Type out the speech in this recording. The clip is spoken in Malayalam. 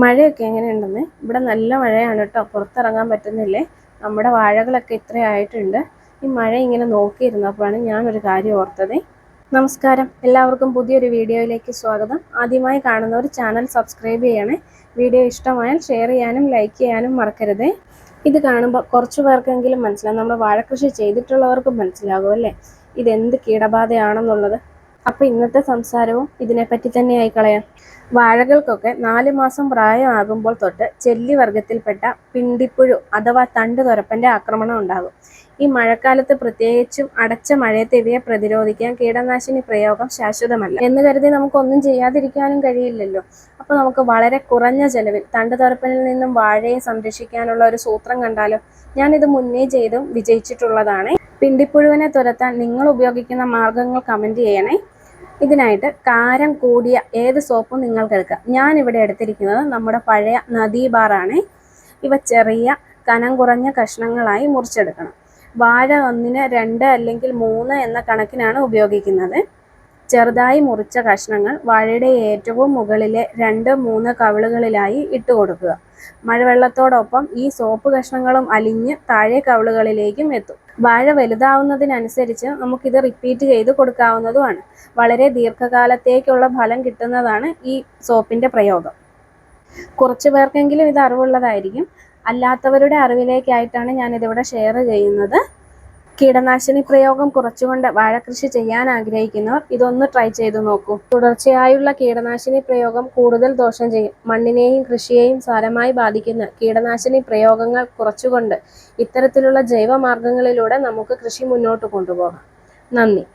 മഴയൊക്കെ എങ്ങനെയുണ്ടെന്ന്? ഇവിടെ നല്ല മഴയാണ് കേട്ടോ, പുറത്തിറങ്ങാൻ പറ്റുന്നില്ലേ. നമ്മുടെ വാഴകളൊക്കെ ഇത്രയായിട്ടുണ്ട്. ഈ മഴ ഇങ്ങനെ നോക്കിയിരുന്നപ്പോഴാണ് ഞാനൊരു കാര്യം ഓർത്തത്. നമസ്കാരം, എല്ലാവർക്കും പുതിയൊരു വീഡിയോയിലേക്ക് സ്വാഗതം. ആദ്യമായി കാണുന്നവർ ചാനൽ സബ്സ്ക്രൈബ് ചെയ്യണേ. വീഡിയോ ഇഷ്ടമായാൽ ഷെയർ ചെയ്യാനും ലൈക്ക് ചെയ്യാനും മറക്കരുതേ. ഇത് കാണുമ്പോൾ കുറച്ചു പേർക്കെങ്കിലും മനസ്സിലാവും, നമ്മൾ വാഴക്കൃഷി ചെയ്തിട്ടുള്ളവർക്കും മനസ്സിലാകും അല്ലേ ഇതെന്ത് കീടബാധയാണെന്നുള്ളത്. അപ്പോൾ ഇന്നത്തെ സംസാരവും ഇതിനെപ്പറ്റി തന്നെ ആയിക്കളയാം. വാഴകൾക്കൊക്കെ 4 മാസം പ്രായമാകുമ്പോൾ തൊട്ട് ചെല്ലി വർഗത്തിൽപ്പെട്ട പിണ്ടിപ്പുഴു അഥവാ തണ്ടുതുരപ്പന്റെ ആക്രമണം ഉണ്ടാകും. ഈ മഴക്കാലത്ത് പ്രത്യേകിച്ചും അടച്ച മഴയത്ത് ഇവയെ പ്രതിരോധിക്കാൻ കീടനാശിനി പ്രയോഗം ശാശ്വതമല്ല എന്ന് കരുതി നമുക്കൊന്നും ചെയ്യാതിരിക്കാനും കഴിയില്ലല്ലോ. അപ്പോൾ നമുക്ക് വളരെ കുറഞ്ഞ ചെലവിൽ തണ്ടുതുരപ്പനിൽ നിന്നും വാഴയെ സംരക്ഷിക്കാനുള്ള ഒരു സൂത്രം കണ്ടാലോ. ഞാനിത് മുന്നേ ചെയ്തും വിജയിച്ചിട്ടുള്ളതാണ്. പിണ്ടിപ്പുഴുവിനെ തുരത്താൻ നിങ്ങൾ ഉപയോഗിക്കുന്ന മാർഗങ്ങൾ കമന്റ് ചെയ്യണേ. ഇതിനായിട്ട് കാരം കൂടിയ ഏത് സോപ്പും നിങ്ങൾക്ക് എടുക്കാം. ഞാനിവിടെ എടുത്തിരിക്കുന്നത് നമ്മുടെ പഴയ നദീ ബാറാണ്. ഇവ ചെറിയ കനം കുറഞ്ഞ കഷ്ണങ്ങളായി മുറിച്ചെടുക്കണം. വാഴ ഒന്നിന് 2 അല്ലെങ്കിൽ 3 എന്ന കണക്കിനാണ് ഉപയോഗിക്കുന്നത്. ചെറുതായി മുറിച്ച കഷ്ണങ്ങൾ വാഴയുടെ ഏറ്റവും മുകളിലെ 2-3 കവിളുകളിലായി ഇട്ട് കൊടുക്കുക. മഴവെള്ളത്തോടൊപ്പം ഈ സോപ്പ് കഷ്ണങ്ങളും അലിഞ്ഞ് താഴെ കവിളുകളിലേക്കും എത്തും. വാഴ വലുതാവുന്നതിനനുസരിച്ച് നമുക്കിത് റിപ്പീറ്റ് ചെയ്ത് കൊടുക്കാവുന്നതുമാണ്. വളരെ ദീർഘകാലത്തേക്കുള്ള ഫലം കിട്ടുന്നതാണ് ഈ സോപ്പിന്റെ പ്രയോഗം. കുറച്ചു പേർക്കെങ്കിലും ഇത് അറിവുള്ളതായിരിക്കും. അല്ലാത്തവരുടെ അറിവിലേക്കായിട്ടാണ് ഞാനിതിവിടെ ഷെയർ ചെയ്യുന്നത്. കീടനാശിനി പ്രയോഗം കുറച്ചുകൊണ്ട് വാഴക്കൃഷി ചെയ്യാൻ ആഗ്രഹിക്കുന്നവർ ഇതൊന്ന് ട്രൈ ചെയ്തു നോക്കൂ. തുടർച്ചയായുള്ള കീടനാശിനി പ്രയോഗം കൂടുതൽ ദോഷം ചെയ്യും. മണ്ണിനെയും കൃഷിയെയും സാരമായി ബാധിക്കുന്ന കീടനാശിനി പ്രയോഗങ്ങൾ കുറച്ചുകൊണ്ട് ഇത്തരത്തിലുള്ള ജൈവ മാർഗങ്ങളിലൂടെ നമുക്ക് കൃഷി മുന്നോട്ട് കൊണ്ടുപോകാം. നന്ദി.